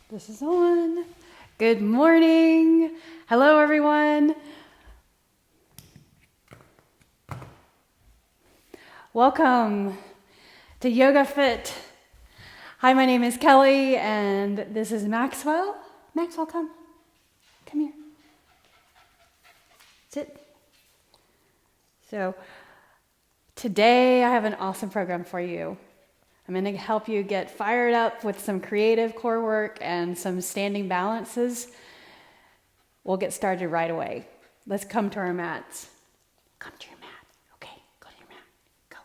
This is on. Good morning. Hello, everyone. Welcome to Yoga Fit. Hi, my name is Kelly, and this is Maxwell. Maxwell, come. Come here. Sit. So, today I have an awesome program for you. I'm going to help you get fired up with some creative core work and some standing balances. We'll get started right away. Let's come to our mats. Come to your mat. Okay, go to your mat. Go.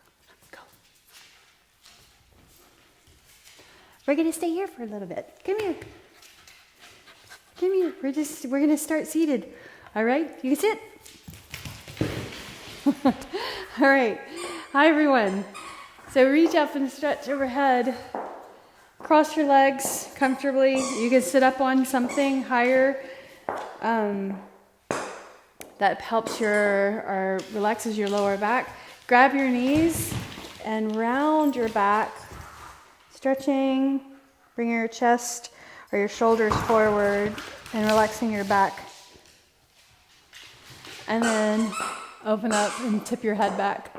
We're going to stay here for a little bit. Come here. We're going to start seated. All right, you can sit. All right. Hi, everyone. So reach up and stretch overhead. Cross your legs comfortably. You can sit up on something higher that helps or relaxes your lower back. Grab your knees and round your back. Stretching. Bring your chest or your shoulders forward and relaxing your back. And then open up and tip your head back.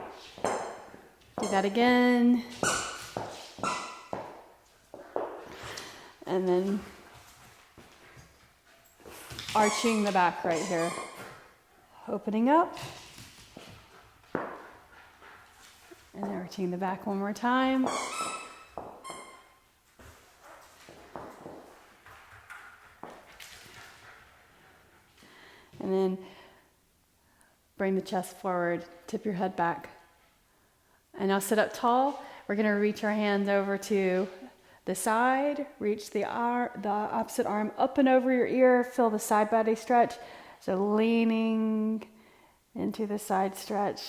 Do that again. And then arching the back right here. Opening up. And arching the back one more time. And then bring the chest forward, tip your head back. And now sit up tall. We're going to reach our hands over to the side. Reach the opposite arm up and over your ear. Feel the side body stretch. So leaning into the side stretch.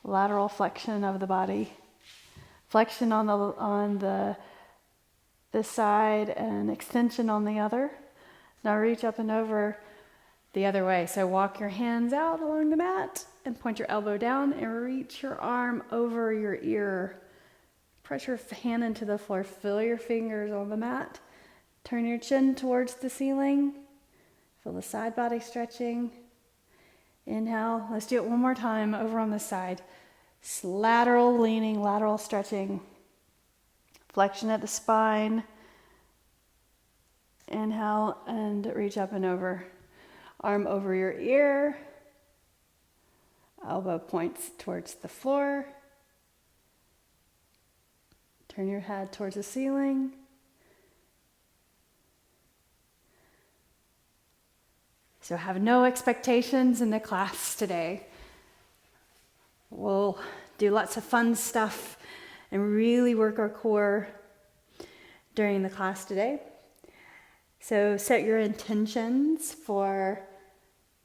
Lateral flexion of the body. Flexion on this side and extension on the other. Now reach up and over the other way. So walk your hands out along the mat and point your elbow down and reach your arm over your ear. Press your hand into the floor. Feel your fingers on the mat. Turn your chin towards the ceiling. Feel the side body stretching. Inhale. Let's do it one more time over on this side. Lateral leaning, lateral stretching. Flexion at the spine. Inhale and reach up and over. Arm over your ear. Elbow points towards the floor. Turn your head towards the ceiling. So have no expectations in the class today. We'll do lots of fun stuff and really work our core during the class today. So set your intentions for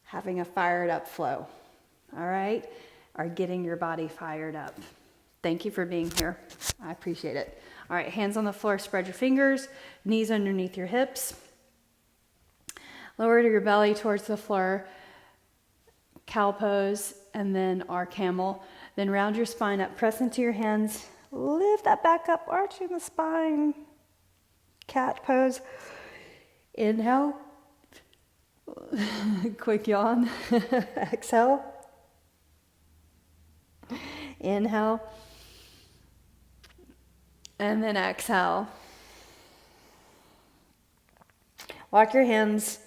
having a fired up flow. All right? Or getting your body fired up. Thank you for being here. I appreciate it. All right, hands on the floor, spread your fingers, knees underneath your hips. Lower your belly towards the floor, cow pose, and then our camel. Then round your spine up, press into your hands, lift that back up, arching the spine. Cat pose. Inhale. Quick yawn. Exhale. Inhale. And then exhale. Walk your hands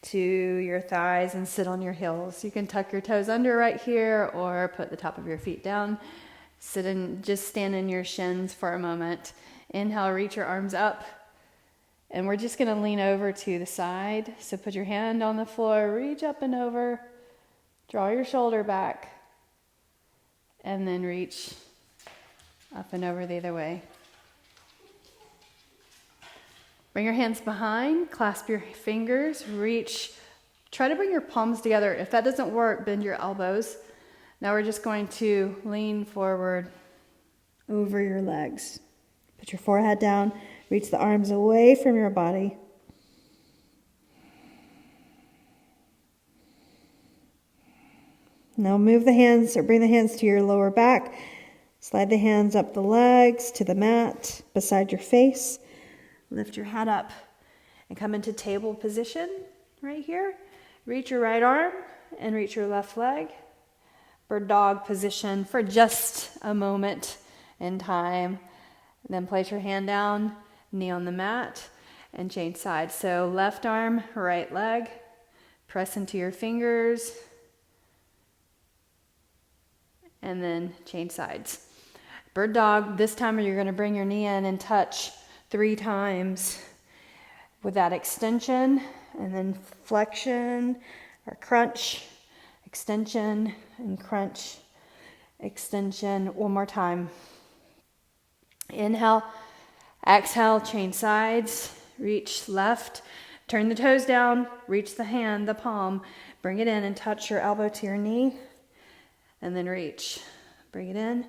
to your thighs and sit on your heels. You can tuck your toes under right here or put the top of your feet down. Just stand in your shins for a moment. Inhale, reach your arms up. And we're just going to lean over to the side. So put your hand on the floor, reach up and over, draw your shoulder back, and then reach up and over the other way. Bring your hands behind, clasp your fingers, reach. Try to bring your palms together. If that doesn't work, bend your elbows. Now we're just going to lean forward over your legs. Put your forehead down. Reach the arms away from your body. Now move the hands or bring the hands to your lower back. Slide the hands up the legs to the mat beside your face. Lift your head up and come into table position right here. Reach your right arm and reach your left leg. Bird dog position for just a moment in time. Then place your hand down, knee on the mat, and change sides. So left arm, right leg. Press into your fingers. And then change sides. Bird dog, this time you're going to bring your knee in and touch 3 times with that extension, and then flexion or crunch, extension and crunch, extension. One more time. Inhale, exhale, change sides, reach left, turn the toes down, reach the hand, the palm, bring it in and touch your elbow to your knee, and then reach. Bring it in.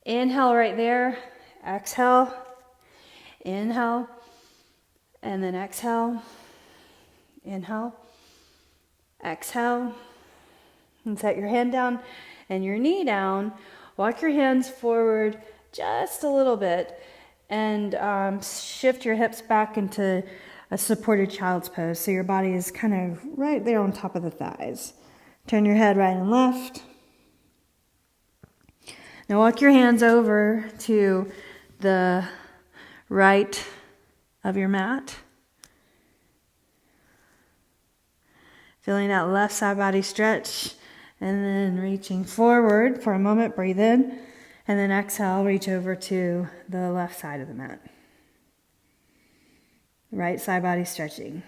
Inhale right there, exhale, inhale, and then exhale, inhale, exhale, and set your hand down and your knee down. Walk your hands forward just a little bit and shift your hips back into a supported child's pose. So your body is kind of right there on top of the thighs. Turn your head right and left. Now walk your hands over to the right of your mat. Feeling that left side body stretch. And then reaching forward for a moment, breathe in. And then exhale, reach over to the left side of the mat. Right side body stretching.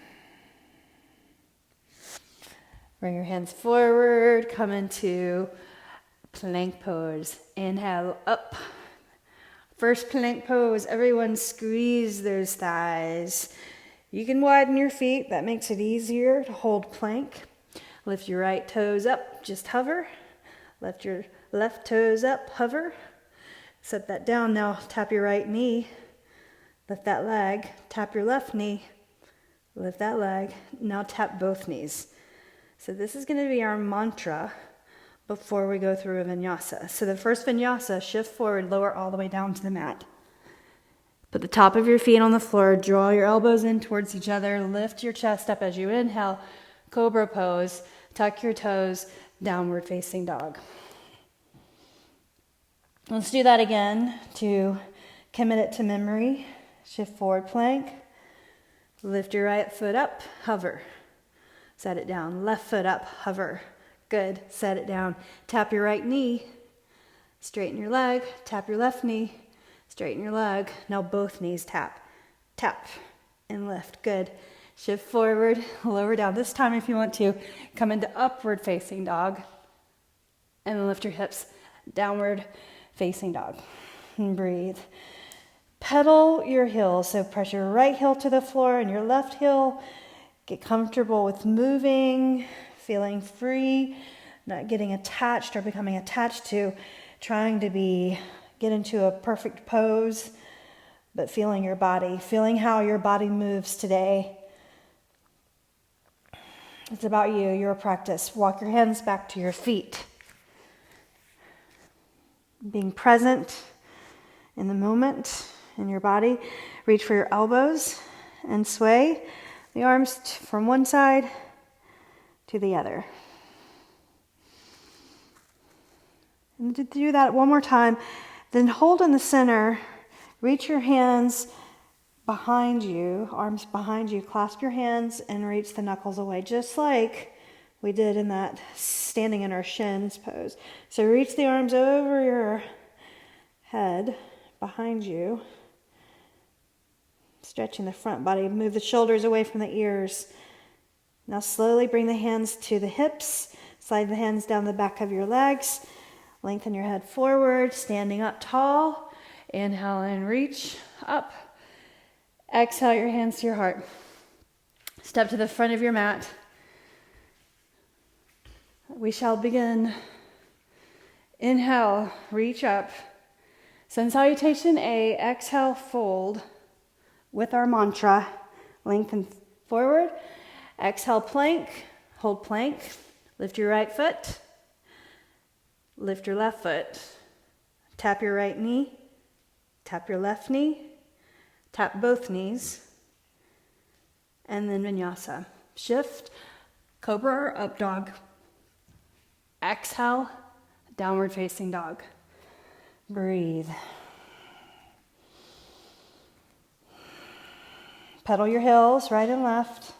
Bring your hands forward, come into plank pose. Inhale, up. First plank pose, everyone squeeze those thighs. You can widen your feet, that makes it easier to hold plank. Lift your right toes up, just hover. Lift your left toes up, hover. Set that down. Now tap your right knee. Lift that leg. Tap your left knee. Lift that leg. Now tap both knees. So this is going to be our mantra before we go through a vinyasa. So the first vinyasa, shift forward, lower all the way down to the mat. Put the top of your feet on the floor. Draw your elbows in towards each other. Lift your chest up as you inhale. Cobra pose. Tuck your toes, downward facing dog. Let's do that again to commit it to memory. Shift forward plank. Lift your right foot up, hover. Set it down. Left foot up, hover. Good. Set it down. Tap your right knee. Straighten your leg. Tap your left knee. Straighten your leg. Now both knees tap. Tap and lift. Good. Shift forward, lower down. This time, if you want to, come into upward facing dog. And then lift your hips, downward facing dog. And breathe. Pedal your heels. So press your right heel to the floor and your left heel. Get comfortable with moving, feeling free, not getting attached or becoming attached to trying to get into a perfect pose, but feeling your body, feeling how your body moves today. It's about you, your practice. Walk your hands back to your feet. Being present in the moment, in your body. Reach for your elbows and sway the arms from one side to the other. And to do that one more time, then hold in the center. Reach your hands behind you, arms behind you, clasp your hands and reach the knuckles away, just like we did in that standing in our shins pose. So reach the arms over your head, behind you, stretching the front body, move the shoulders away from the ears. Now slowly bring the hands to the hips, slide the hands down the back of your legs, lengthen your head forward, standing up tall. Inhale and reach up. Exhale your hands to your heart. Step to the front of your mat. We shall begin. Inhale, reach up. Sun salutation A, exhale, fold with our mantra. Lengthen forward. Exhale, plank. Hold plank. Lift your right foot. Lift your left foot. Tap your right knee. Tap your left knee. Tap both knees. And then vinyasa. Shift, cobra or up dog. Exhale, downward facing dog. Breathe. Pedal your heels right and left.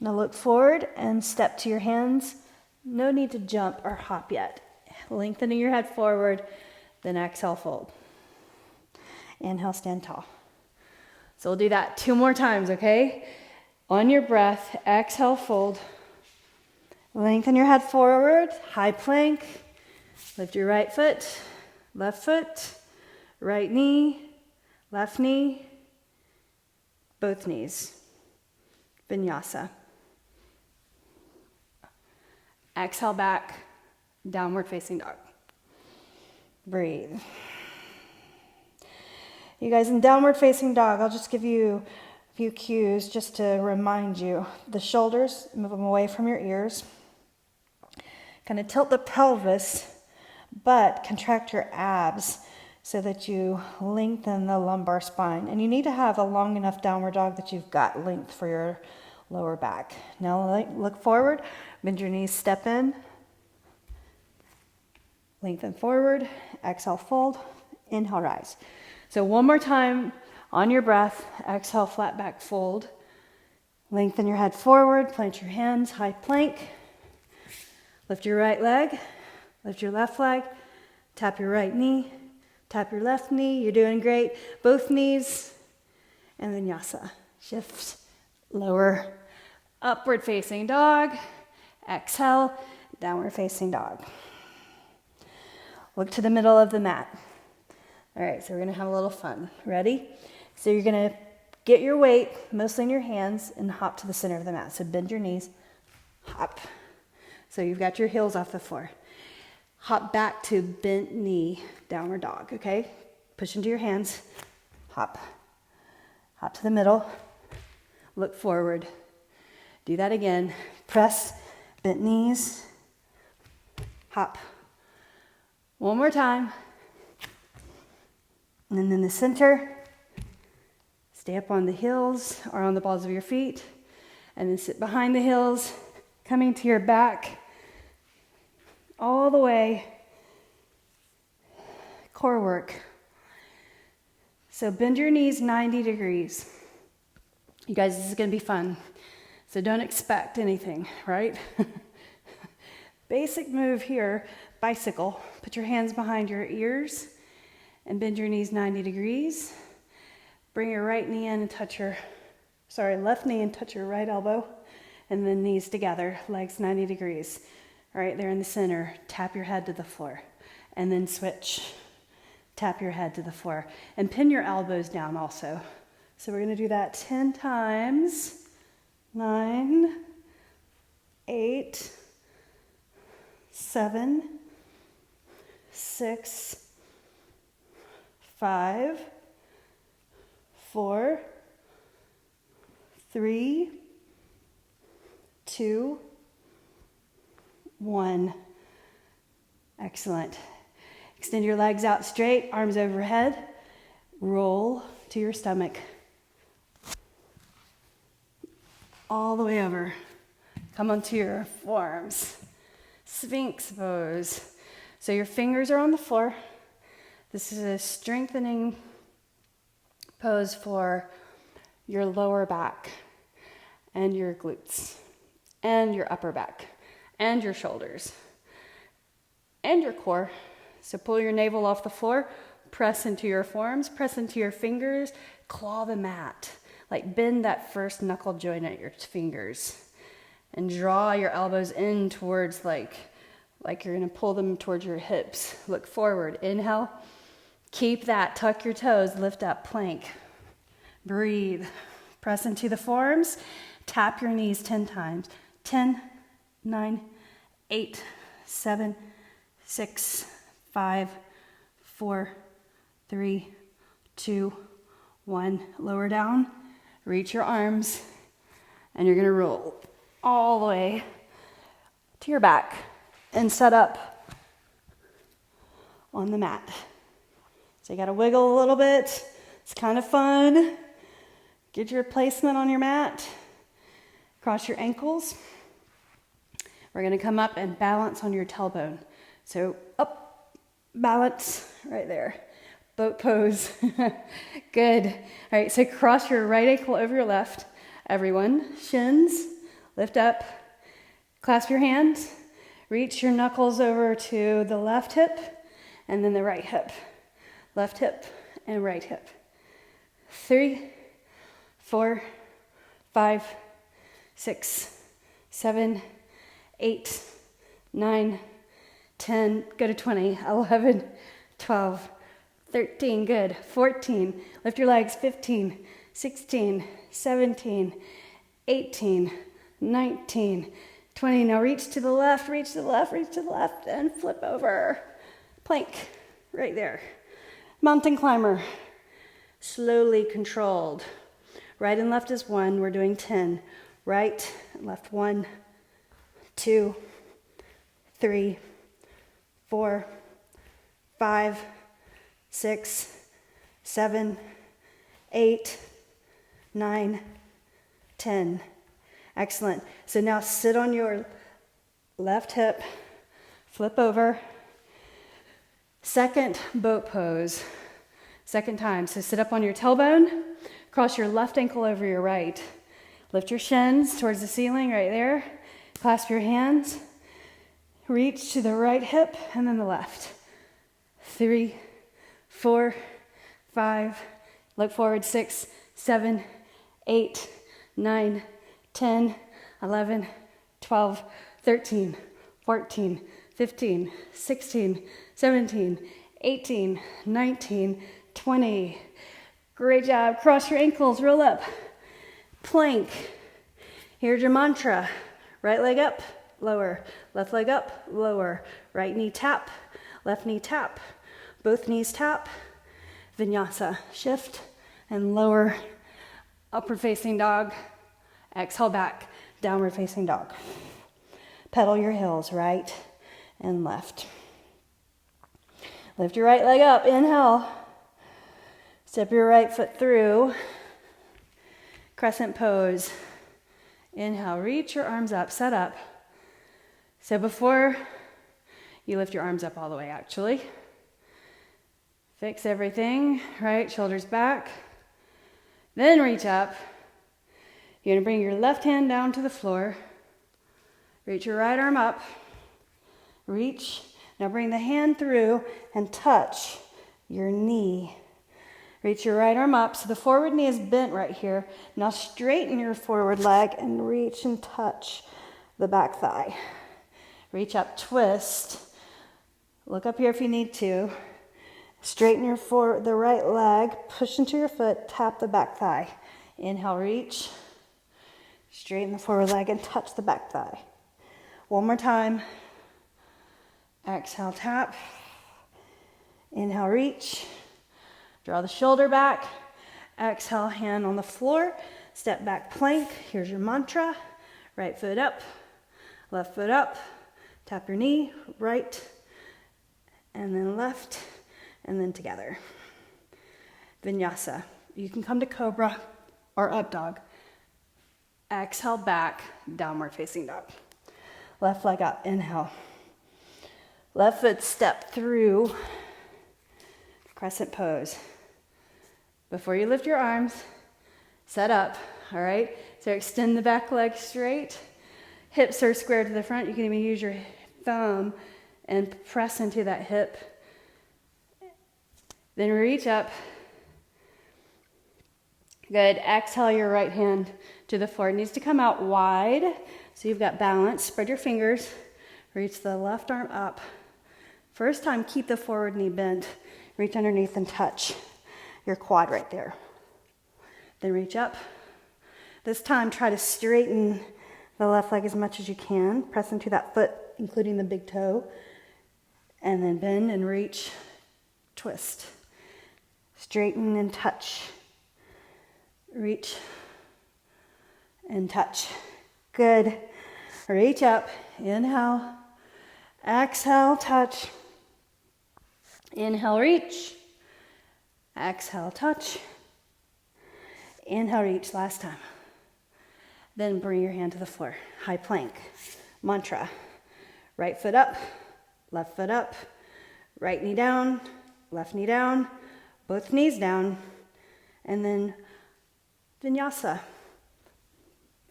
Now look forward and step to your hands. No need to jump or hop yet. Lengthening your head forward, then exhale, fold. Inhale, stand tall. So we'll do that 2 more times, okay? On your breath, exhale, fold. Lengthen your head forward, high plank. Lift your right foot, left foot, right knee, left knee, both knees. Vinyasa. Exhale back, downward facing dog. Breathe. You guys, in downward facing dog, I'll just give you a few cues just to remind you. The shoulders, move them away from your ears. Kind of tilt the pelvis, but contract your abs so that you lengthen the lumbar spine. And you need to have a long enough downward dog that you've got length for your lower back. Now look forward, bend your knees, step in. Lengthen forward, exhale, fold, inhale, rise. So 1 more time on your breath, exhale, flat back, fold. Lengthen your head forward, plant your hands, high plank. Lift your right leg, lift your left leg, tap your right knee, tap your left knee. You're doing great. Both knees, and vinyasa. Shift, lower, Upward facing dog. exhale, downward facing dog. Look to the middle of the mat. All right, so we're gonna have a little fun. Ready? So you're gonna get your weight mostly in your hands and hop to the center of the mat. So bend your knees, hop. So you've got your heels off the floor. Hop back to bent knee, downward dog, okay? Push into your hands, hop. Hop to the middle, look forward. Do that again. Press, bent knees, hop. 1 more time. And then in the center, stay up on the heels or on the balls of your feet, and then sit behind the heels, coming to your back, all the way. Core work. So bend your knees 90 degrees. You guys, this is gonna be fun. So don't expect anything, right? Basic move here, bicycle. Put your hands behind your ears and bend your knees 90 degrees. Bring your right knee in and touch your, left knee and touch your right elbow. And then knees together, legs 90 degrees. All right, there in the center, tap your head to the floor. And then switch, tap your head to the floor. And pin your elbows down also. So we're gonna do that 10 times. 9, 8, 7, 6, 5, 4, 3, 2, 1. Excellent. Extend your legs out straight, arms overhead. Roll to your stomach. All the way over. Come onto your forearms. Sphinx pose. So your fingers are on the floor. This is a strengthening pose for your lower back and your glutes and your upper back and your shoulders and your core. So pull your navel off the floor, press into your forearms, press into your fingers, claw the mat. Like bend that first knuckle joint at your fingers and draw your elbows in towards like you're gonna pull them towards your hips. Look forward, inhale. Keep that, tuck your toes, lift up, plank. Breathe, press into the forearms, tap your knees 10 times. 10, 9, 8, 7, 6, 5, 4, 3, 2, 1. Lower down, reach your arms, and you're gonna roll all the way to your back and set up on the mat. So you got to wiggle a little bit. It's kind of fun. Get your placement on your mat. Cross your ankles. We're going to come up and balance on your tailbone. So up, balance, right there. Boat pose. Good. All right, so cross your right ankle over your left. Everyone, shins, lift up, clasp your hands, reach your knuckles over to the left hip and then the right hip. Left hip and right hip. 3, 4, 5, 6, 7, 8, 9, 10, go to 20, 11, 12, 13, good, 14, lift your legs, 15, 16, 17, 18, 19, 20. Now reach to the left, reach to the left, reach to the left, and flip over. Plank, right there. Mountain climber, slowly controlled. Right and left is 1, we're doing 10. Right and left, 1, 2, 3, 4, 5, 6, 7, 8, 9, 10. Excellent. So now sit on your left hip, flip over. Second boat pose. Second time. So sit up on your tailbone, cross your left ankle over your right. Lift your shins towards the ceiling right there. Clasp your hands. Reach to the right hip and then the left. 3, 4, 5, look forward, 6, 7, 8, 9, 10, 11, 12, 13, 14, 15, 16, 17, 18, 19, 20. Great job. Cross your ankles, roll up. Plank. Here's your mantra. Right leg up, lower. Left leg up, lower. Right knee tap, left knee tap. Both knees tap. Vinyasa. Shift and lower. Upward facing dog. Exhale back. Downward facing dog. Pedal your heels, right and left. Lift your right leg up. Inhale. Step your right foot through. Crescent pose. Inhale. Reach your arms up. Set up. So before you lift your arms up all the way, actually, fix everything. Right, shoulders back. Then reach up. You're going to bring your left hand down to the floor. Reach your right arm up. Reach. Now bring the hand through and touch your knee. Reach your right arm up. So the forward knee is bent right here. Now straighten your forward leg and reach and touch the back thigh. Reach up, twist. Look up here if you need to. Straighten the right leg, push into your foot, tap the back thigh. Inhale, reach. Straighten the forward leg and touch the back thigh. One more time. Exhale, tap. Inhale, reach. Draw the shoulder back. Exhale, hand on the floor. Step back, plank. Here's your mantra. Right foot up, left foot up. Tap your knee, right, and then left, and then together. Vinyasa. You can come to cobra or up dog. Exhale back, downward facing dog. Left leg up, inhale. Left foot step through, crescent pose. Before you lift your arms, set up, all right? So extend the back leg straight. Hips are square to the front. You can even use your thumb and press into that hip. Then reach up. Good. Exhale your right hand to the floor. It needs to come out wide so you've got balance. Spread your fingers. Reach the left arm up. First time, keep the forward knee bent. Reach underneath and touch your quad right there. Then reach up. This time, try to straighten the left leg as much as you can. Press into that foot, including the big toe. And then bend and reach, twist. Straighten and touch. Reach and touch. Good. Reach up. Inhale. Exhale, touch. Inhale, reach. Exhale, touch. Inhale, reach, last time. Then bring your hand to the floor. High plank. Mantra. Right foot up, left foot up, right knee down, left knee down, both knees down, and then vinyasa.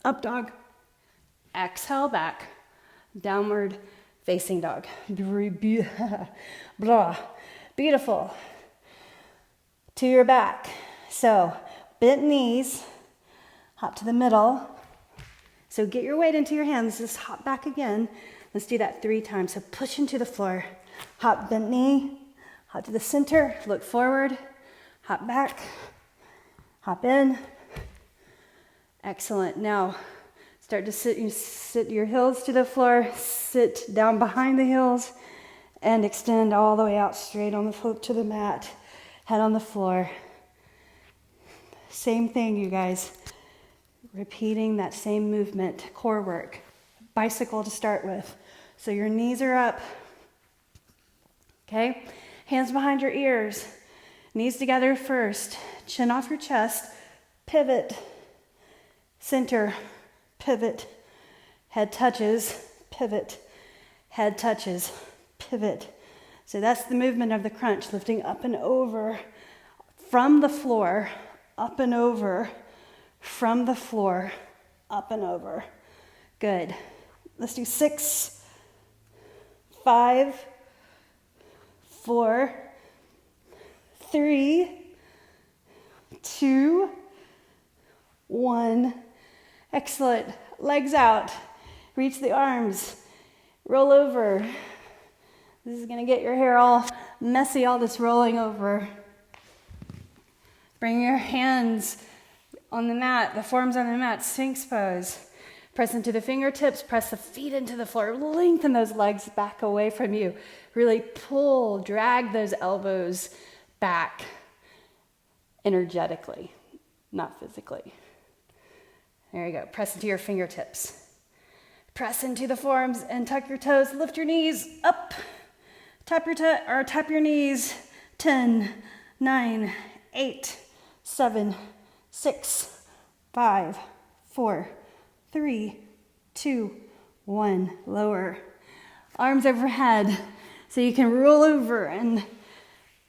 Up dog. Exhale back. Downward facing dog. Blah. Beautiful. To your back. So bent knees, hop to the middle. So get your weight into your hands, just hop back again. Let's do that 3 times. So push into the floor, hop, bent knee, hop to the center, look forward, hop back, hop in. Excellent. Now start to sit your heels to the floor, sit down behind the heels, and extend all the way out straight on the floor to the mat, head on the floor. Same thing, you guys. Repeating that same movement, core work. Bicycle to start with. So your knees are up. Okay? Hands behind your ears. Knees together first. Chin off your chest. Pivot. Center. Pivot. Head touches. Pivot. Head touches. Pivot. So that's the movement of the crunch. Lifting up and over from the floor. Up and over. From the floor, up and over. Good. Let's do 6, 5, 4, 3, 2, 1. Excellent. Legs out. Reach the arms. Roll over. This is going to get your hair all messy, all this rolling over. Bring your hands on the mat, the forearms on the mat, Sphinx pose. Press into the fingertips, press the feet into the floor. Lengthen those legs back away from you. Really pull, drag those elbows back energetically, not physically. There you go. Press into your fingertips. Press into the forearms and tuck your toes. Lift your knees up. Tap your knees. 10, 9, 8, 7, 6, 5, 4, 3, 2, 1. Lower. Arms overhead so you can roll over and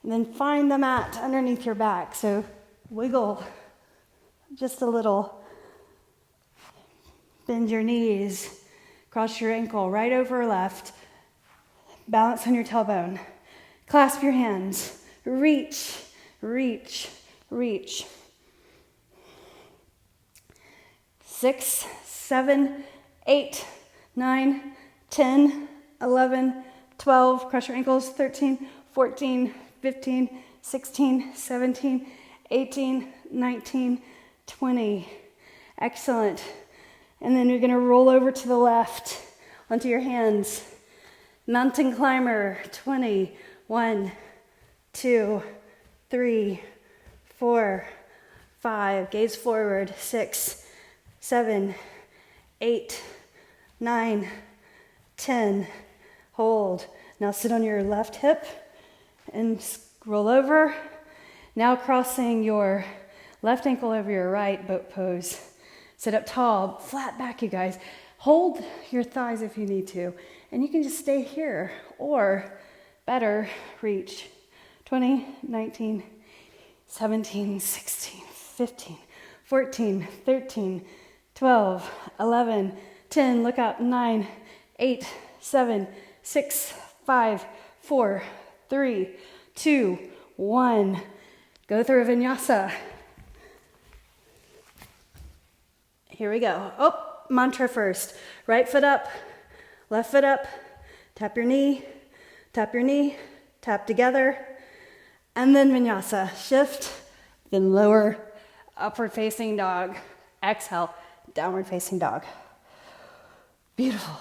then find the mat underneath your back. So wiggle just a little. Bend your knees. Cross your ankle right over left. Balance on your tailbone. Clasp your hands. Reach, reach, reach. 6, 7, 8, 9, 10, 11, 12. Cross your ankles. 13, 14, 15, 16, 17, 18, 19, 20. Excellent. And then you're going to roll over to the left onto your hands. Mountain climber. 20, 1, 2, 3, 4, 5. Gaze forward. 6, 7, 8, 9, 10. Hold. Now sit on your left hip and roll over. Now crossing your left ankle over your right, boat pose. Sit up tall, flat back, you guys. Hold your thighs if you need to. And you can just stay here. Or better, reach. 20, 19, 17, 16, 15, 14, 13, 12, 11, 10, look up, 9, 8, 7, 6, 5, 4, 3, 2, 1. Go through vinyasa. Here we go. Oh, mantra first. Right foot up, left foot up, tap your knee, tap together, and then vinyasa. Shift, then lower, upward facing dog. Exhale, downward facing dog. Beautiful.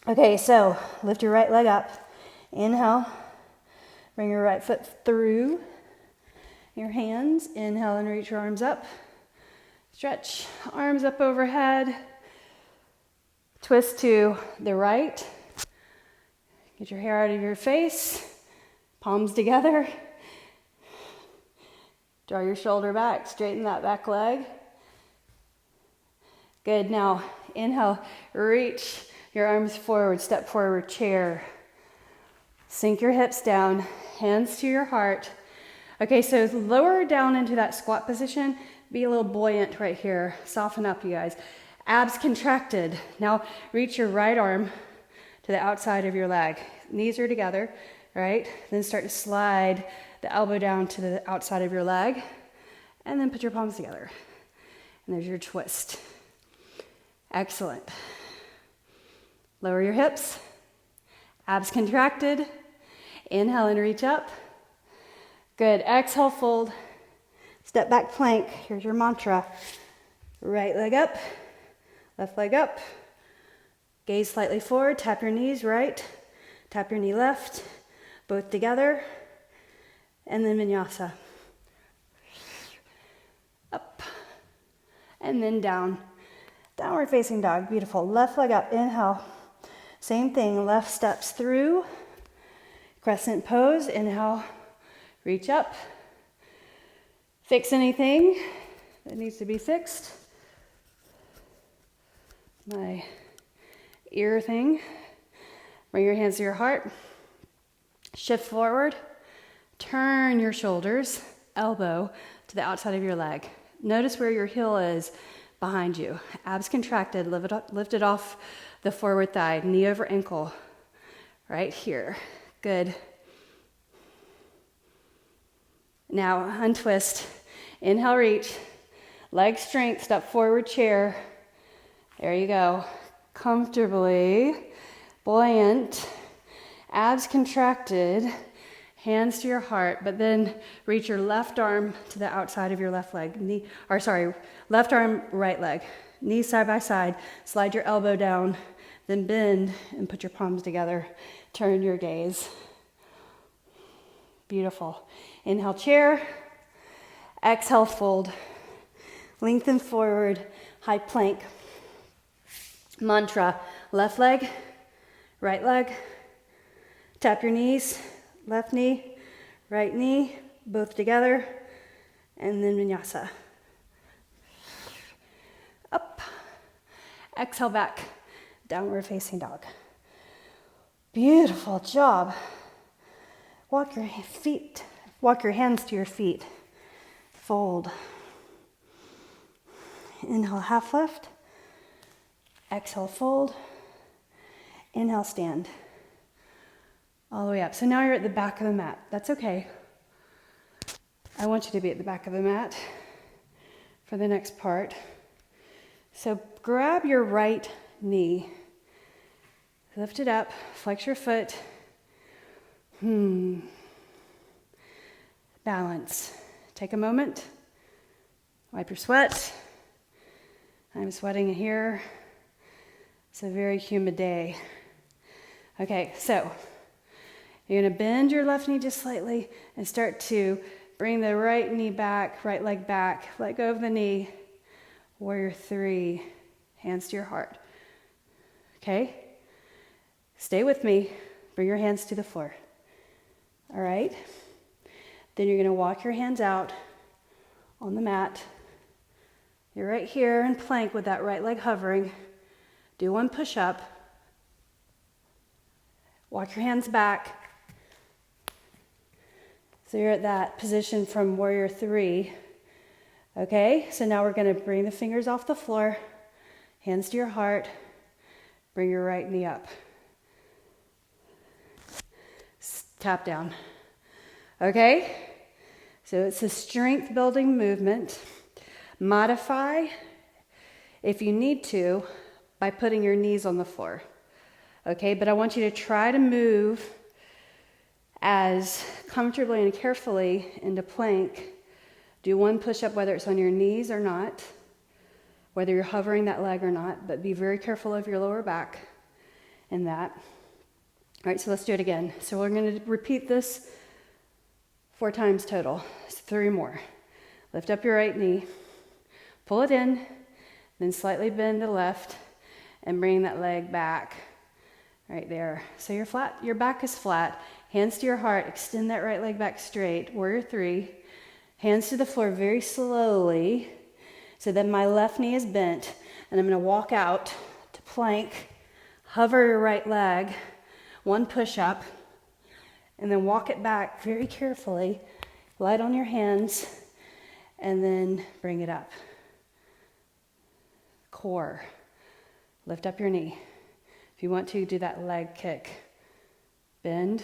Okay, so lift your right leg up. Inhale. Bring your right foot through your hands. Inhale and reach your arms up. Stretch arms up overhead. Twist to the right. Get your hair out of your face, palms together. Draw your shoulder back, straighten that back leg. Good, now inhale, reach your arms forward, step forward, chair. Sink your hips down, hands to your heart. Okay, so lower down into that squat position. Be a little buoyant right here. Soften up, you guys. Abs contracted. Now reach your right arm to the outside of your leg. Knees are together, right? Then start to slide the elbow down to the outside of your leg. And then put your palms together. And there's your twist. Excellent. Lower your hips. Abs contracted. Inhale and reach up. Good. Exhale, fold. Step back plank. Here's your mantra. Right leg up. Left leg up. Gaze slightly forward. Tap your knees right. Tap your knee left. Both together. And then vinyasa. Up. And then down. Downward facing dog. Beautiful. Left leg up. Inhale. Same thing. Left steps through. Crescent pose. Inhale. Reach up. Fix anything that needs to be fixed. My ear thing. Bring your hands to your heart. Shift forward. Turn your shoulders, elbow to the outside of your leg. Notice where your heel is behind you. Abs contracted, lift it off the forward thigh, knee over ankle, right here. Good. Now untwist. Inhale, reach. Leg strength, step forward, chair. There you go. Comfortably, buoyant, abs contracted, hands to your heart, but then reach your left arm to the outside of your left leg. Left arm, right leg. Knees side by side. Slide your elbow down, then bend and put your palms together. Turn your gaze. Beautiful. Inhale, chair. Exhale, fold. Lengthen forward, high plank. Mantra, left leg, right leg. Tap your knees, left knee, right knee, both together. And then vinyasa. Up. Exhale back, downward facing dog. Beautiful job. Walk your hands to your feet. Fold. Inhale, half lift. Exhale, fold. Inhale, stand. All the way up. So now you're at the back of the mat. That's okay. I want you to be at the back of the mat for the next part. So grab your right knee. Lift it up. Flex your foot. Balance. Take a moment. Wipe your sweat. I'm sweating here. It's a very humid day. Okay, so you're gonna bend your left knee just slightly and start to bring the right knee back, right leg back. Let go of the knee. Warrior 3, hands to your heart. Okay? Stay with me. Bring your hands to the floor. All right? Then you're gonna walk your hands out on the mat. You're right here in plank with that right leg hovering. Do one push-up. Walk your hands back. So you're at that position from Warrior 3. Okay, so now we're going to bring the fingers off the floor, hands to your heart. Bring your right knee up. Tap down. Okay, so it's a strength building movement. Modify, if you need to, by putting your knees on the floor. Okay, but I want you to try to move as comfortably and carefully into plank. Do one push-up, whether it's on your knees or not, whether you're hovering that leg or not, but be very careful of your lower back in that. All right, so let's do it again. So we're going to repeat this 4 times total. So 3 more. Lift up your right knee, pull it in, then slightly bend the left, and bring that leg back Right there. So you're flat, your back is flat. Hands to your heart, extend that right leg back straight. Warrior 3. Hands to the floor very slowly. So then my left knee is bent, and I'm going to walk out to plank. Hover your right leg, 1 push-up, and then walk it back very carefully. Light on your hands, and then bring it up. Core. Lift up your knee. If you want to, do that leg kick. Bend,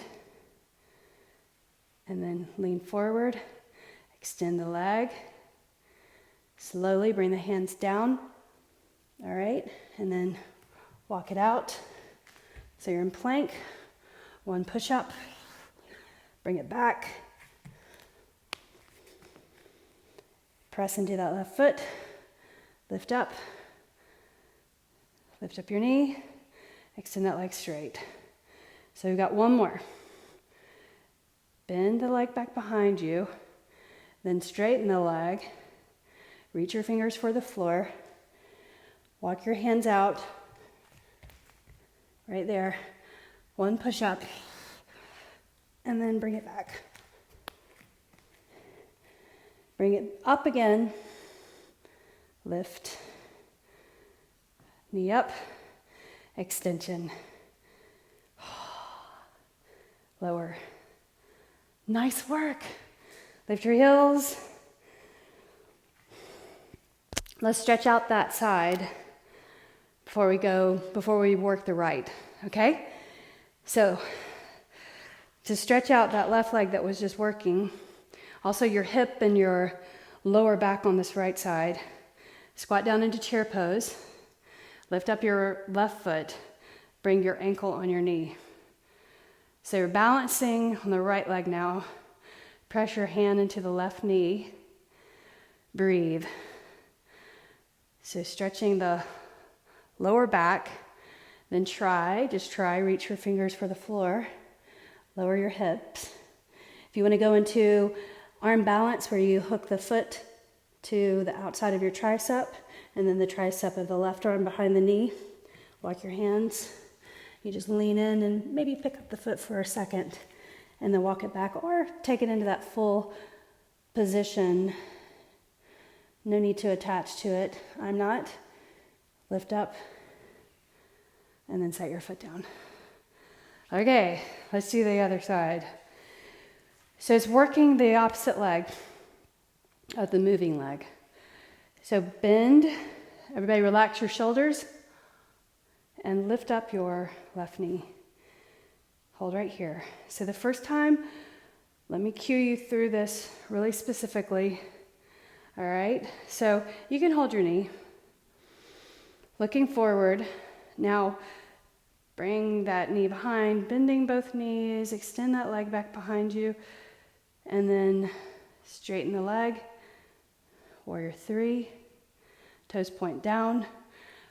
and then lean forward. Extend the leg. Slowly bring the hands down. All right, and then walk it out. So you're in plank. 1 push-up. Bring it back. Press into that left foot. Lift up. Lift up your knee. Extend that leg straight. So we've got 1 more. Bend the leg back behind you. Then straighten the leg. Reach your fingers for the floor. Walk your hands out. Right there. 1 push-up. And then bring it back. Bring it up again. Lift. Knee up. Extension. Lower. Nice work. Lift your heels. Let's stretch out that side before we work the right, okay? So, to stretch out that left leg that was just working, also your hip and your lower back on this right side, squat down into chair pose, lift up your left foot, bring your ankle on your knee. So you're balancing on the right leg now. Press your hand into the left knee. Breathe. So stretching the lower back, then just try, reach your fingers for the floor. Lower your hips. If you want to go into arm balance where you hook the foot to the outside of your tricep and then the tricep of the left arm behind the knee, walk your hands. You just lean in and maybe pick up the foot for a second and then walk it back or take it into that full position. No need to attach to it. I'm not. Lift up and then set your foot down. Okay, let's do the other side. So it's working the opposite leg of the moving leg. So bend, everybody relax your shoulders and lift up your left knee. Hold right here. So the first time, let me cue you through this really specifically. All right, so you can hold your knee. Looking forward. Now, bring that knee behind, bending both knees, extend that leg back behind you, and then straighten the leg. Warrior 3. Toes point down.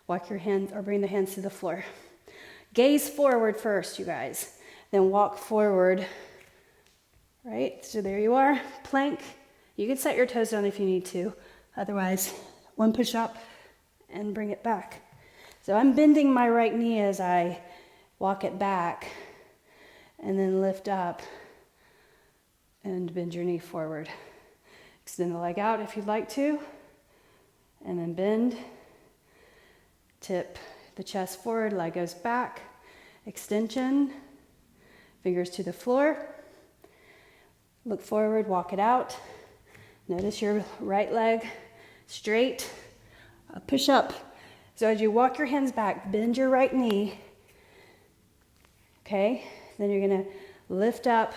Walk your hands, or bring the hands to the floor. Gaze forward first, you guys. Then walk forward. Right, so there you are. Plank. You can set your toes down if you need to. Otherwise, 1 push up and bring it back. So I'm bending my right knee as I walk it back and then lift up and bend your knee forward. Extend the leg out if you'd like to, and then bend. Tip the chest forward, leg goes back. Extension, fingers to the floor. Look forward, walk it out. Notice your right leg straight. Push up. So as you walk your hands back, bend your right knee. Okay, then you're gonna lift up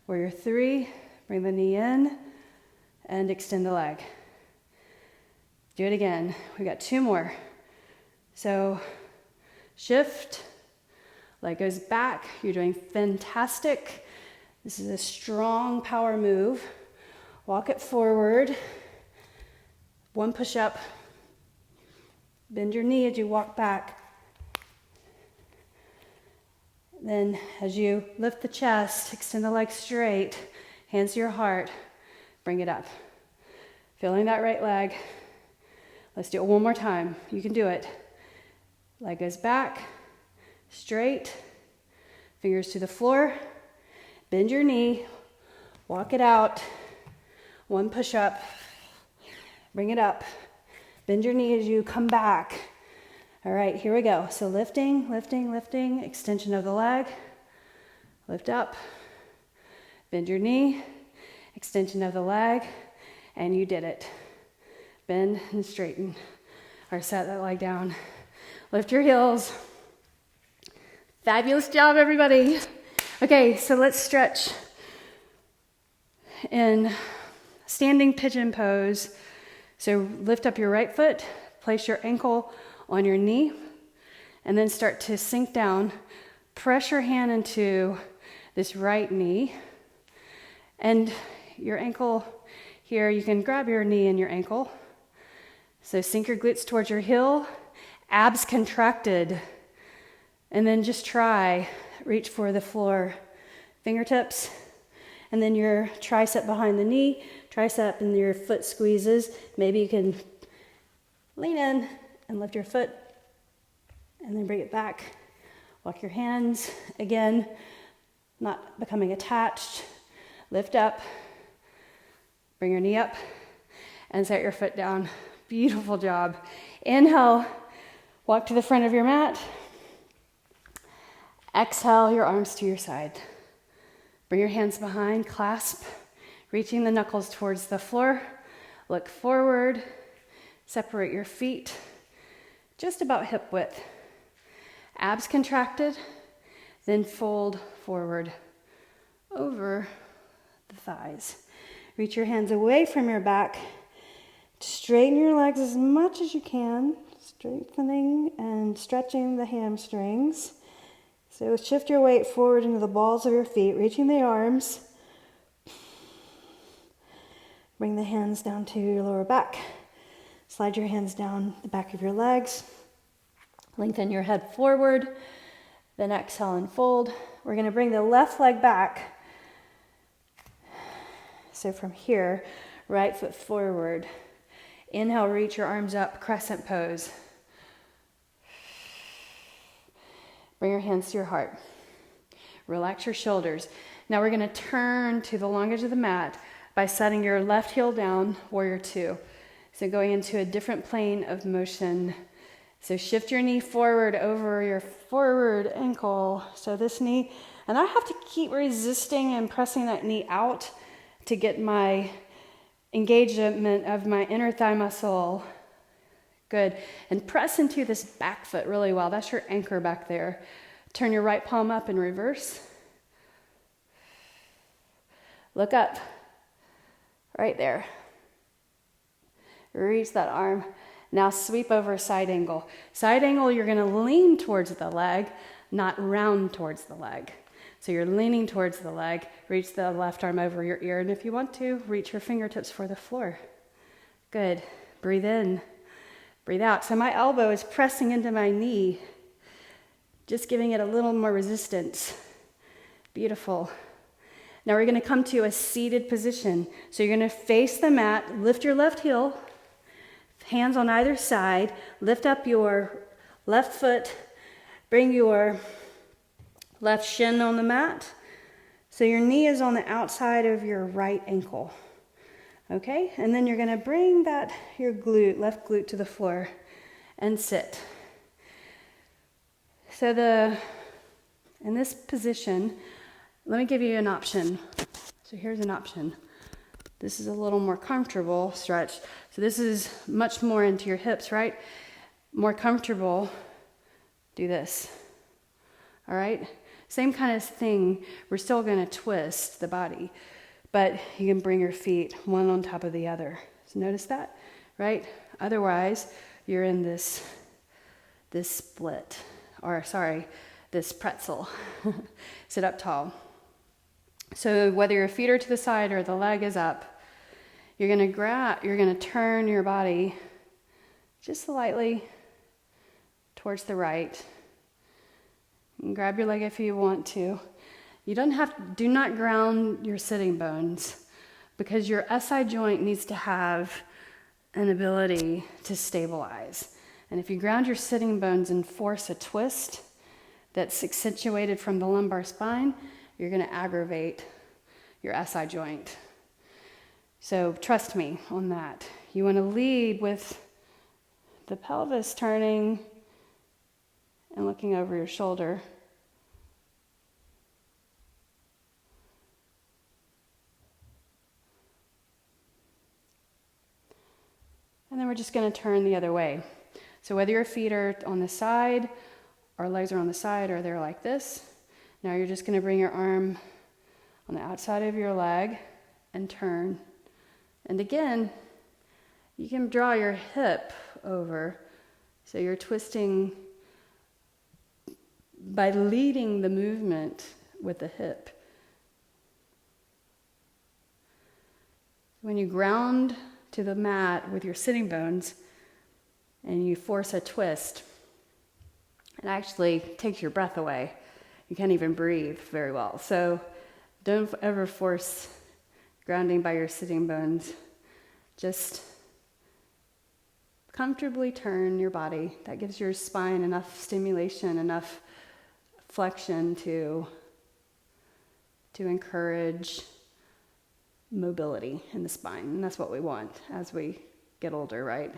warrior 3, bring the knee in, and extend the leg. Do it again. We got 2 more. So shift, leg goes back. You're doing fantastic. This is a strong power move. Walk it forward. 1 push up. Bend your knee as you walk back. Then as you lift the chest, extend the leg straight, hands to your heart, bring it up. Feeling that right leg. Let's do it one more time. You can do it. Leg goes back, straight, fingers to the floor, bend your knee, walk it out, one push up, bring it up, bend your knee as you come back. All right, here we go. So lifting, lifting, lifting, extension of the leg, lift up, bend your knee, extension of the leg, and you did it. Bend and straighten, or set that leg down. Lift your heels. Fabulous job, everybody. Okay, so let's stretch in standing pigeon pose. So lift up your right foot, place your ankle on your knee, and then start to sink down. Press your hand into this right knee, and your ankle here, you can grab your knee and your ankle. So sink your glutes towards your heel, abs contracted, and then just try, reach for the floor, fingertips, and then your tricep behind the knee, tricep and your foot squeezes. Maybe you can lean in and lift your foot, and then bring it back. Walk your hands, again, not becoming attached. Lift up, bring your knee up, and set your foot down. Beautiful job. Inhale, walk to the front of your mat. Exhale, your arms to your side. Bring your hands behind, clasp, reaching the knuckles towards the floor. Look forward, separate your feet, just about hip width. Abs contracted, then fold forward over the thighs. Reach your hands away from your back. Straighten your legs as much as you can, strengthening and stretching the hamstrings. So shift your weight forward into the balls of your feet, reaching the arms. Bring the hands down to your lower back. Slide your hands down the back of your legs. Lengthen your head forward. Then exhale and fold. We're going to bring the left leg back. So from here, right foot forward. Inhale, reach your arms up, crescent pose. Bring your hands to your heart. Relax your shoulders. Now we're going to turn to the long edge of the mat by setting your left heel down, warrior two. So going into a different plane of motion. So shift your knee forward over your forward ankle. So this knee, and I have to keep resisting and pressing that knee out to get my engagement of my inner thigh muscle. Good. And press into this back foot really well. That's your anchor back there. Turn your right palm up in reverse. Look up. Right there. Reach that arm. Now sweep over side angle. Side angle, you're going to lean towards the leg, not round towards the leg. So you're leaning towards the leg. Reach the left arm over your ear. And if you want to, reach your fingertips for the floor. Good. Breathe in. Breathe out. So my elbow is pressing into my knee, just giving it a little more resistance. Beautiful. Now we're going to come to a seated position. So you're going to face the mat, lift your left heel, hands on either side, lift up your left foot, bring your left shin on the mat. So your knee is on the outside of your right ankle. Okay, and then you're going to bring your left glute to the floor and sit. So in this position, let me give you an option. So here's an option. This is a little more comfortable stretch. So this is much more into your hips, right? More comfortable, do this. All right? Same kind of thing. We're still going to twist the body. But you can bring your feet one on top of the other. So notice that, right? Otherwise, you're in this split, this pretzel. Sit up tall. So whether your feet are to the side or the leg is up, you're going to turn your body just slightly towards the right. You can grab your leg if you want to. Do not ground your sitting bones because your SI joint needs to have an ability to stabilize. And if you ground your sitting bones and force a twist, that's accentuated from the lumbar spine, you're going to aggravate your SI joint. So trust me on that. You want to lead with the pelvis turning and looking over your shoulder. And then we're just going to turn the other way. So whether your feet are on the side, or legs are on the side, or they're like this, now you're just going to bring your arm on the outside of your leg and turn. And again, you can draw your hip over. So you're twisting by leading the movement with the hip. When you ground to the mat with your sitting bones and you force a twist, it actually takes your breath away. You can't even breathe very well. So don't ever force grounding by your sitting bones. Just comfortably turn your body. That gives your spine enough stimulation, enough flexion to encourage mobility in the spine. And that's what we want as we get older, right?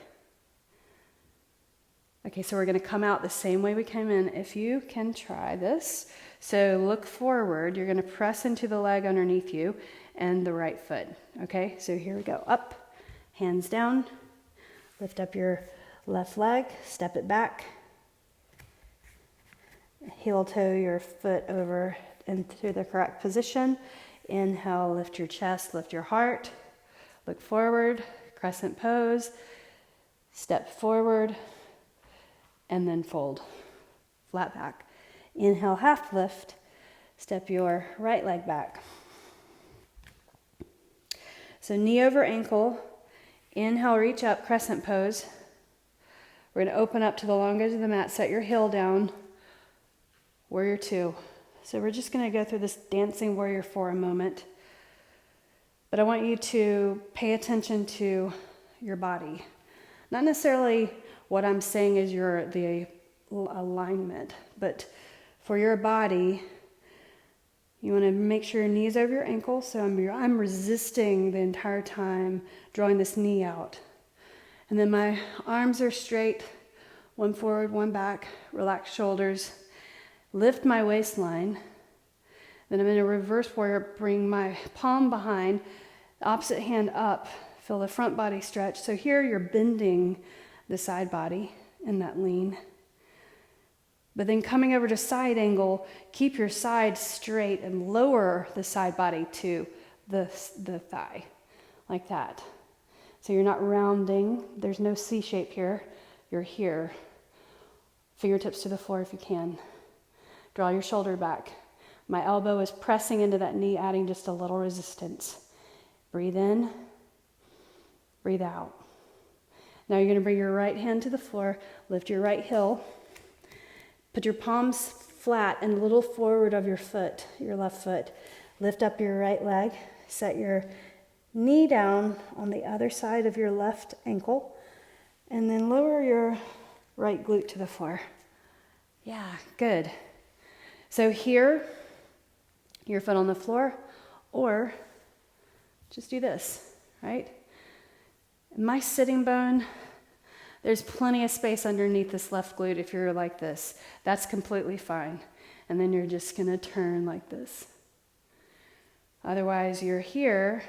Okay, so we're going to come out the same way we came in. If you can try this. So look forward. You're going to press into the leg underneath you and the right foot. Okay, so here we go. Up, hands down. Lift up your left leg. Step it back. Heel toe your foot over into the correct position. Inhale, lift your chest, lift your heart. Look forward, crescent pose. Step forward. And then fold, flat back. Inhale, half lift. Step your right leg back. So knee over ankle. Inhale, reach up, crescent pose. We're going to open up to the long edge of the mat. Set your heel down. Warrior 2. So we're just going to go through this dancing warrior for a moment. But I want you to pay attention to your body. Not necessarily what I'm saying is the alignment, but for your body, you want to make sure your knee's over your ankle. So I'm resisting the entire time, drawing this knee out. And then my arms are straight, one forward, one back, relax shoulders, lift my waistline. Then I'm in a reverse warrior, bring my palm behind, the opposite hand up, feel the front body stretch. So here you're bending the side body in that lean. But then coming over to side angle, keep your side straight and lower the side body to the thigh, like that. So you're not rounding. There's no C shape here. You're here. Fingertips to the floor if you can. Draw your shoulder back. My elbow is pressing into that knee, adding just a little resistance. Breathe in, breathe out. Now you're going to bring your right hand to the floor, lift your right heel, put your palms flat and a little forward of your foot, your left foot. Lift up your right leg, set your knee down on the other side of your left ankle, and then lower your right glute to the floor. Yeah, good. So here, your foot on the floor, or just do this, right? My sitting bone, there's plenty of space underneath this left glute if you're like this. That's completely fine. And then you're just going to turn like this. Otherwise, you're here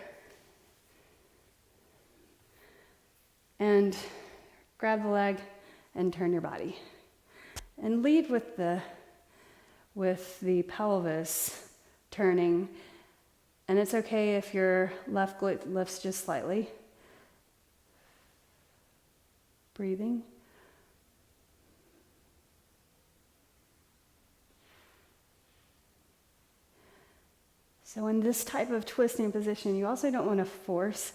and grab the leg and turn your body. And lead with the pelvis turning. And it's okay if your left glute lifts just slightly. Breathing. So in this type of twisting position, you also don't want to force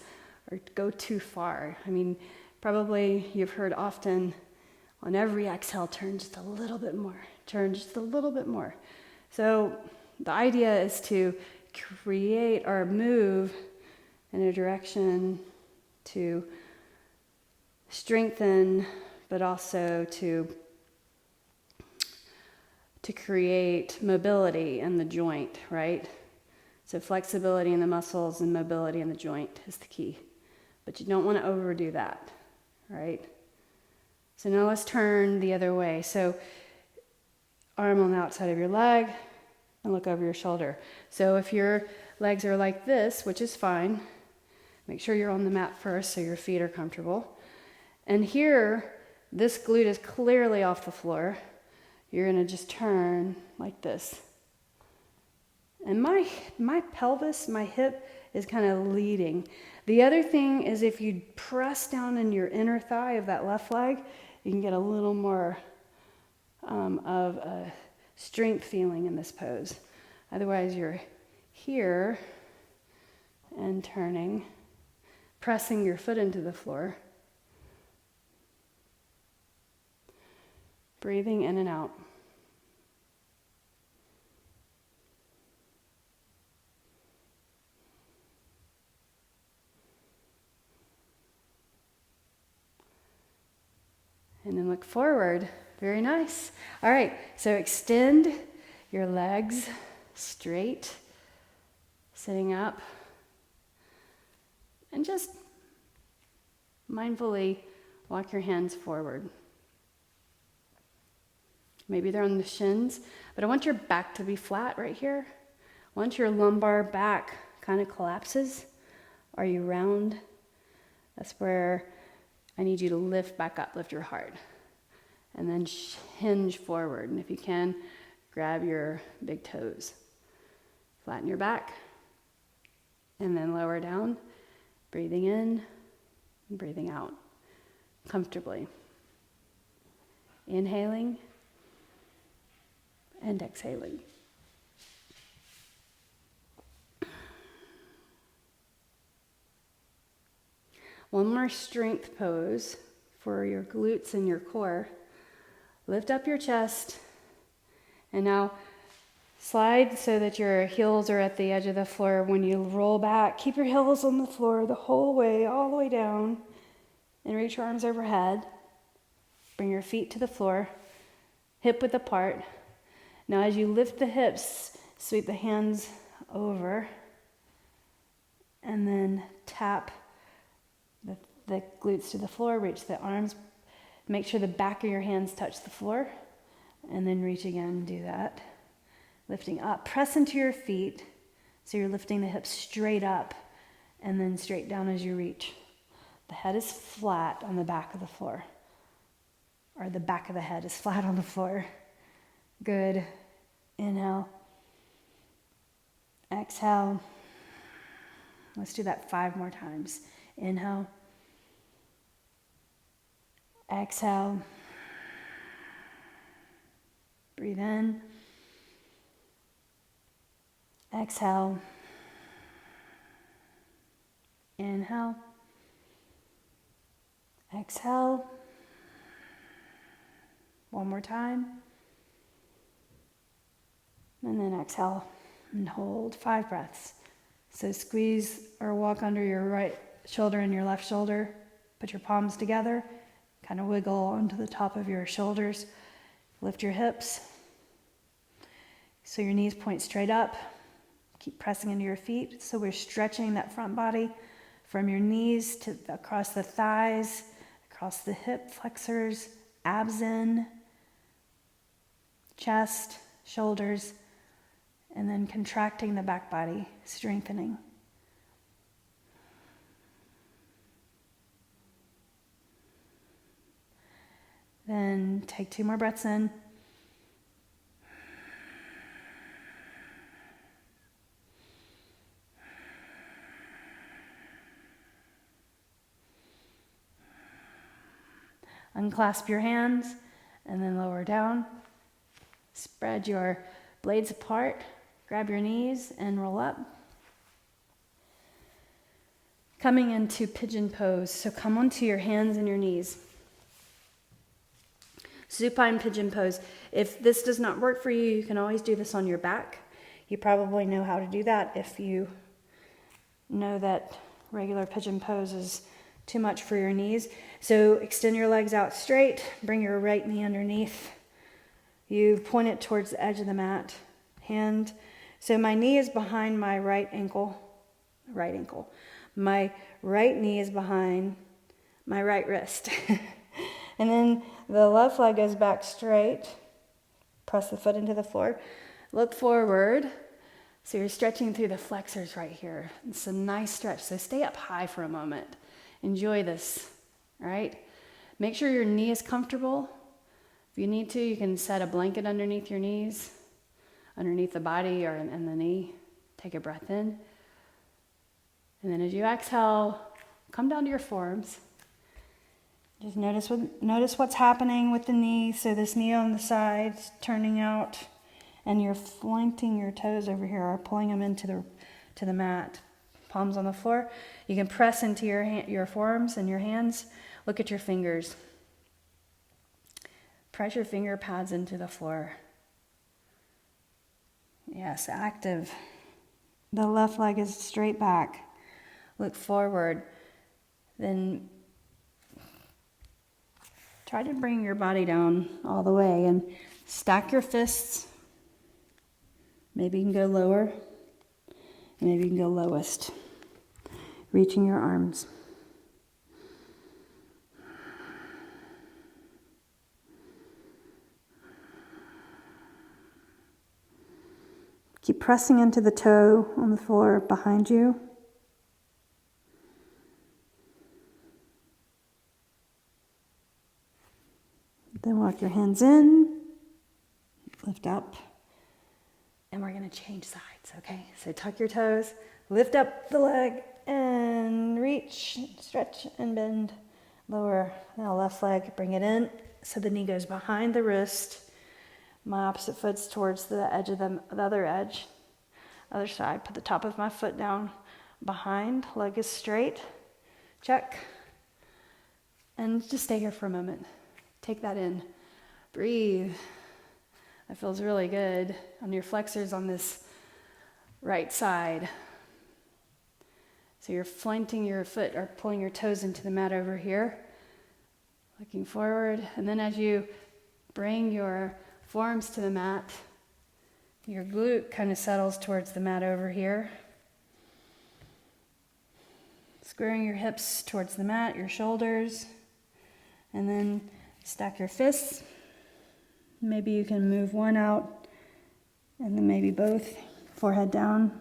or go too far. I mean, probably you've heard often on every exhale, turn just a little bit more, turn just a little bit more. So the idea is to create or move in a direction to strengthen, but also to to create mobility in the joint, right? So flexibility in the muscles and mobility in the joint is the key. But you don't want to overdo that, right? So now let's turn the other way. So arm on the outside of your leg and look over your shoulder. So if your legs are like this, which is fine, make sure you're on the mat first so your feet are comfortable. And here, this glute is clearly off the floor. You're going to just turn like this. And my pelvis, my hip is kind of leading. The other thing is if you press down in your inner thigh of that left leg, you can get a little more of a strength feeling in this pose. Otherwise, you're here and turning, pressing your foot into the floor. Breathing in and out. And then look forward. Very nice. All right, so extend your legs straight, sitting up, and just mindfully walk your hands forward. Maybe they're on the shins, but I want your back to be flat right here. Once your lumbar back kind of collapses, are you round? That's where I need you to lift back up, lift your heart. And then hinge forward. And if you can, grab your big toes. Flatten your back. And then lower down. Breathing in and breathing out. Comfortably. Inhaling and exhaling. One more strength pose for your glutes and your core. Lift up your chest, and now slide so that your heels are at the edge of the floor. When you roll back, keep your heels on the floor the whole way, all the way down, and reach your arms overhead. Bring your feet to the floor, hip width apart. Now as you lift the hips, sweep the hands over, and then tap the glutes to the floor, reach the arms. Make sure the back of your hands touch the floor, and then reach again, do that. Lifting up, press into your feet, so you're lifting the hips straight up, and then straight down as you reach. The head is flat on the back of the floor, or the back of the head is flat on the floor. Good. Inhale. Exhale. Let's do that 5 more times. Inhale. Exhale. Breathe in. Exhale. Inhale. Exhale. One more time. And then exhale and hold 5 breaths. So squeeze or walk under your right shoulder and your left shoulder. Put your palms together. Kind of wiggle onto the top of your shoulders. Lift your hips. So your knees point straight up. Keep pressing into your feet. So we're stretching that front body from your knees to across the thighs, across the hip flexors, abs in, chest, shoulders, and then contracting the back body, strengthening. Then take 2 more breaths in. Unclasp your hands and then lower down. Spread your blades apart. Grab your knees and roll up. Coming into pigeon pose. So come onto your hands and your knees. Supine pigeon pose. If this does not work for you, you can always do this on your back. You probably know how to do that if you know that regular pigeon pose is too much for your knees. So extend your legs out straight. Bring your right knee underneath You point it towards the edge of the mat. So my knee is behind my right ankle. My right knee is behind my right wrist. And then the left leg goes back straight. Press the foot into the floor. Look forward. So you're stretching through the flexors right here. It's a nice stretch. So stay up high for a moment. Enjoy this, right? Make sure your knee is comfortable. If you need to, you can set a blanket underneath your knees, underneath the body or in the knee. Take a breath in. And then as you exhale, come down to your forearms. Just notice what's happening with the knee. So this knee on the side turning out, and you're pointing your toes over here, or pulling them into the mat. Palms on the floor. You can press into your forearms and your hands. Look at your fingers. Press your finger pads into the floor. Yes, active. The left leg is straight back. Look forward. Then try to bring your body down all the way and stack your fists. Maybe you can go lower. And maybe you can go lowest. Reaching your arms. Keep pressing into the toe on the floor behind you. Then walk your hands in, lift up, and we're going to change sides, okay? So tuck your toes, lift up the leg, and reach, stretch, and bend. Lower. Now left leg, bring it in so the knee goes behind the wrist. My opposite foot's towards the edge of the other edge. Other side, put the top of my foot down behind, leg is straight. Check. And just stay here for a moment. Take that in. Breathe. That feels really good on your flexors on this right side. So you're flanting your foot or pulling your toes into the mat over here. Looking forward. And then as you bring your forearms to the mat, your glute kind of settles towards the mat over here. Squaring your hips towards the mat, your shoulders. And then stack your fists. Maybe you can move one out and then maybe both. Forehead down.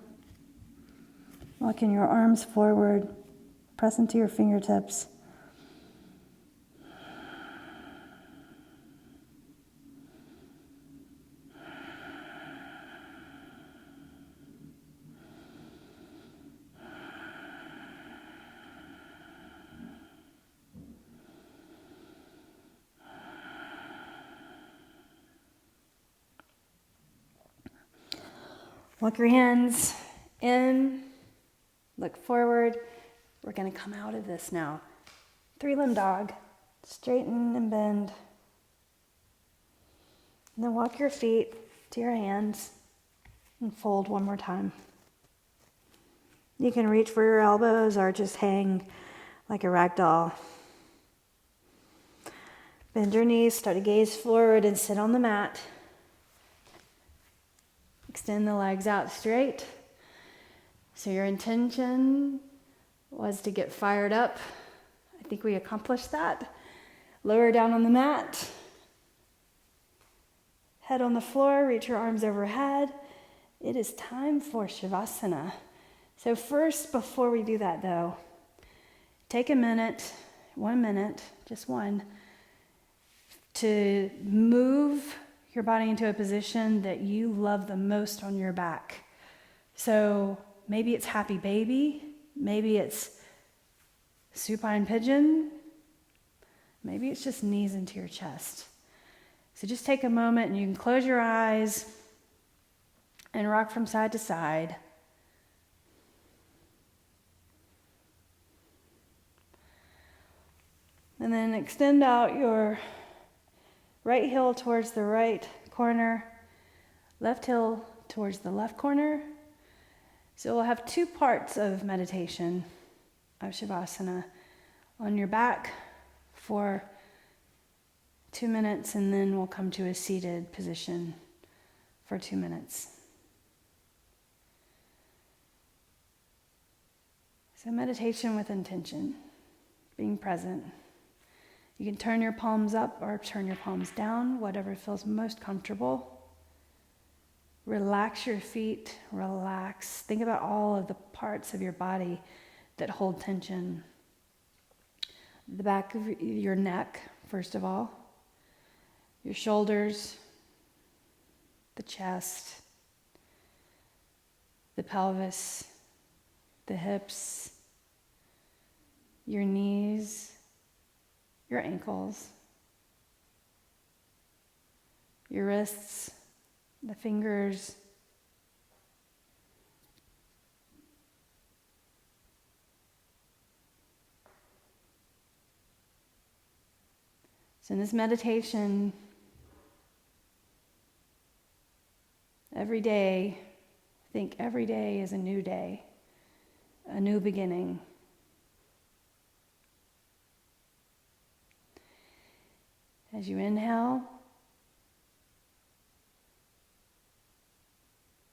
Walking your arms forward. Press into your fingertips. Walk your hands in, look forward. We're going to come out of this now. 3-limb dog. Straighten and bend. And then walk your feet to your hands and fold one more time. You can reach for your elbows or just hang like a rag doll. Bend your knees, start to gaze forward and sit on the mat. Extend the legs out straight. So your intention was to get fired up. I think we accomplished that. Lower down on the mat. Head on the floor, reach your arms overhead. It is time for Shavasana. So first, before we do that though, take a minute, 1 minute, just one, to move your body into a position that you love the most on your back. So maybe it's happy baby, maybe it's supine pigeon, maybe it's just knees into your chest. So just take a moment and you can close your eyes and rock from side to side. And then extend out your right heel towards the right corner, left heel towards the left corner. So we'll have 2 parts of meditation of Shavasana. On your back for 2 minutes, and then we'll come to a seated position for 2 minutes. So meditation with intention, being present. You can turn your palms up or turn your palms down, whatever feels most comfortable. Relax your feet, relax. Think about all of the parts of your body that hold tension. The back of your neck, first of all. Your shoulders, the chest, the pelvis, the hips, your knees, your ankles, your wrists, the fingers, so in this meditation, every day, think every day is a new day, a new beginning. As you inhale,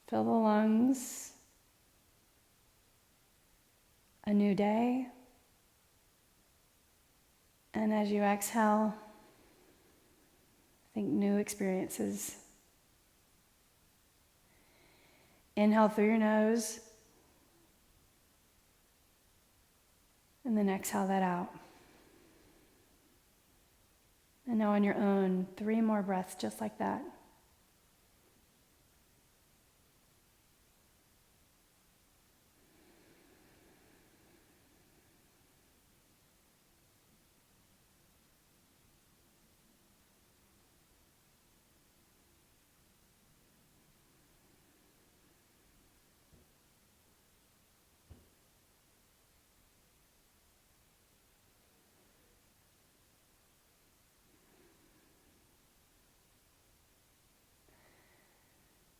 fill the lungs, a new day. And as you exhale, think new experiences. Inhale through your nose, and then exhale that out. And now on your own, 3 more breaths just like that.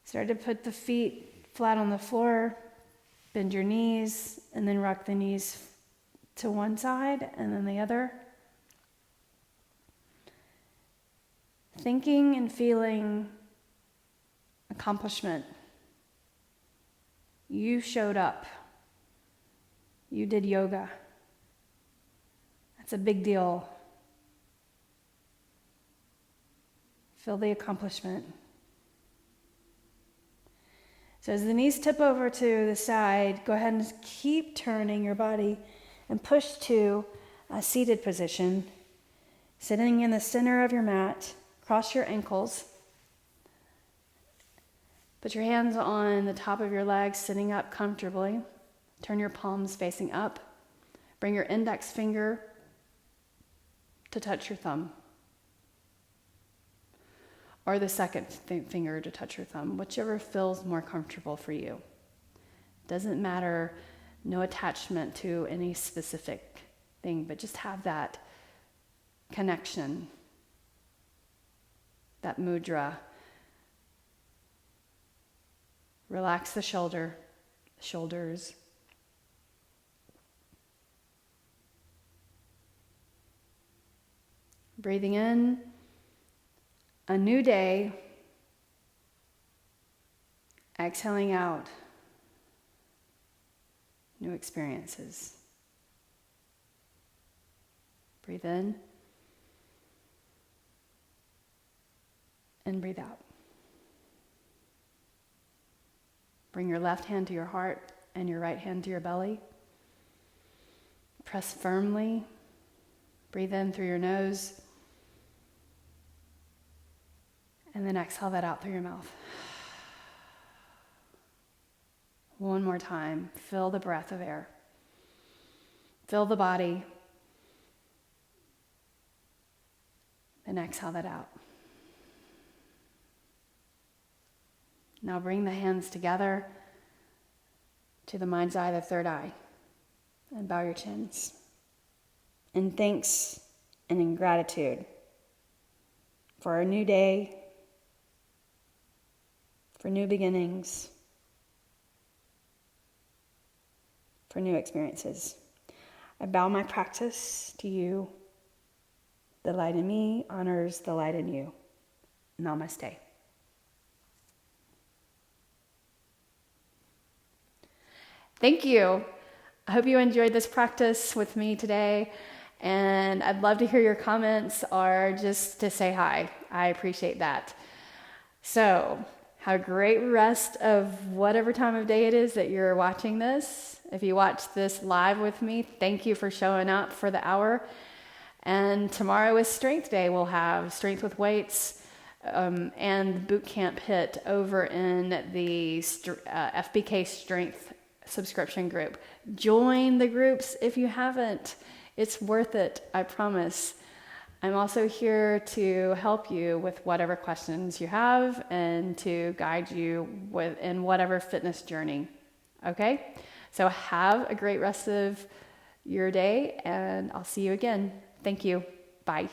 Start to put the feet flat on the floor, bend your knees, and then rock the knees to one side and then the other. Thinking and feeling accomplishment. You showed up. You did yoga. That's a big deal. Feel the accomplishment. So as the knees tip over to the side, go ahead and keep turning your body and push to a seated position. Sitting in the center of your mat, cross your ankles. Put your hands on the top of your legs, sitting up comfortably. Turn your palms facing up. Bring your index finger to touch your thumb. Or the second finger to touch your thumb, whichever feels more comfortable for you. Doesn't matter, no attachment to any specific thing, but just have that connection, that mudra. Relax the shoulders. Breathing in, a new day. Exhaling out, new experiences. Breathe in and breathe out. Bring your left hand to your heart and your right hand to your belly. Press firmly. Breathe in through your nose. And then exhale that out through your mouth. One more time. Fill the breath of air. Fill the body. Then exhale that out. Now bring the hands together to the mind's eye, the third eye, and bow your chins. In thanks and in gratitude for a new day, for new beginnings, for new experiences. I bow my practice to you The light in me honors the light in you. Namaste. Thank you. I hope you enjoyed this practice with me today, and I'd love to hear your comments or just to say hi. I appreciate that. So, have a great rest of whatever time of day it is that you're watching this. If you watch this live with me, thank you for showing up for the hour. And tomorrow is Strength Day. We'll have Strength with Weights and Boot Camp HIIT over in the FBK Strength subscription group. Join the groups if you haven't. It's worth it, I promise. I'm also here to help you with whatever questions you have and to guide you in whatever fitness journey. Okay? So have a great rest of your day, and I'll see you again. Thank you. Bye.